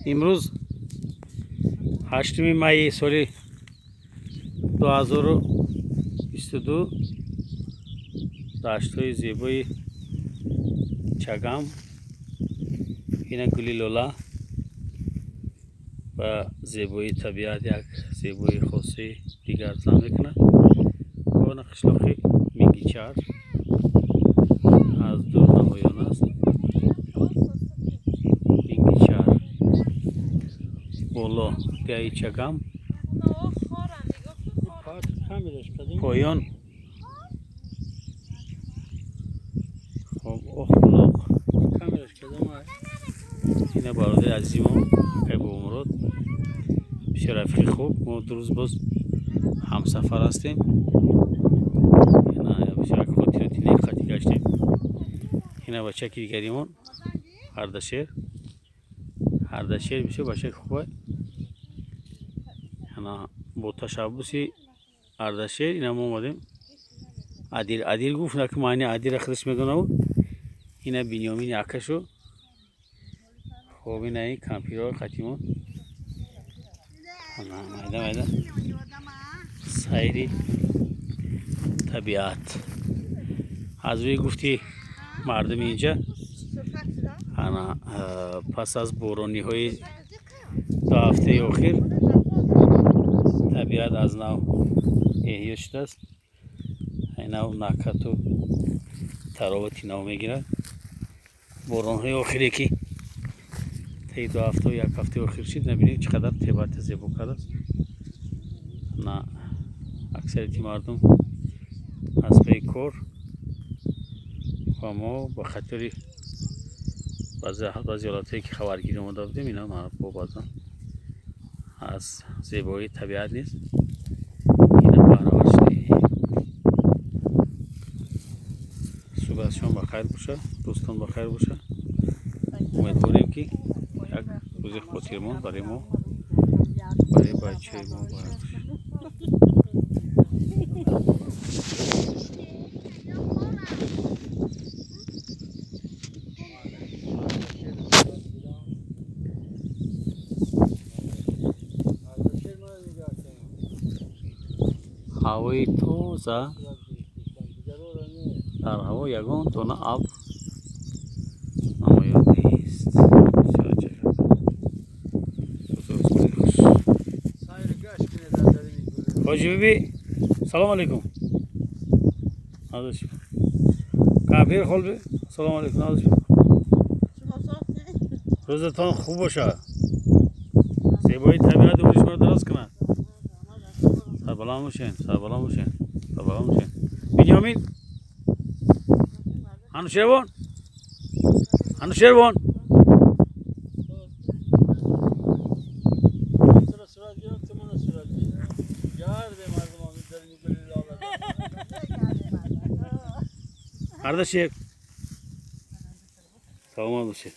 امروز 8 مای سال 2022 دشت‌های زیبای چگم اینا گلی لولا و زیبایی طبیعت یک زیبایی خاصی دیگر ارزا میکنه. اون قشلاقی میگی چار از دور نمایان است. میگی چار بالا گای چگم پایان خب اخلاق کاملش کدام اینا برادر عزیزم که با مراد شرفی خوب ما دو روز باز همسفر هستیم. اینا یا بسیار خاطراتی خاطی گشتیم. اینا بچه کی دیگریمون اردشیر بسیار بچه خوبه. اینا با تشابهی اردشیر اینا ما اومدیم. عادل گفت که معنی عادل خرس میگنه. اینا بنیامین عکسشو خب این ای کامپیوتر خاتیمون مایده سایری طبیعت از روی گفتی مردم اینجا انا پس از بارانی های 2 هفته اخیر طبیعت از نو احیا شده است. اینا نکات و تراوتی نو میگیرد. باران های اخیری که 2 هفته و 1 هفته اخیر شد نبینید چقدر طبیعت زیبا کرده است. نه اکثریت مردم از پی کار و ما به خاطر بعضی حالتی که خبرگیری آمده بودیم اینا ما با بازم از زیبایی طبیعت نیست. اینا بهره شدی صبح شام بخیر باشه دوستان بخیر باشه. امیدواریم که یک روز خاطرمون برای ما برای بچه ما باشه. هوای تازه در هوا یگان دانه ابر نمایان نیست. حاجی بیبی سلام علیکم. نازش کافیر خلبه سلام علیکم. نازش روزتان خوب باشه. زیبایی طبیعت رو شما درست کنن. سلام باشین سلام باشین سلام باشین. بنیامین انوشیروان اردشیر سلام باشین.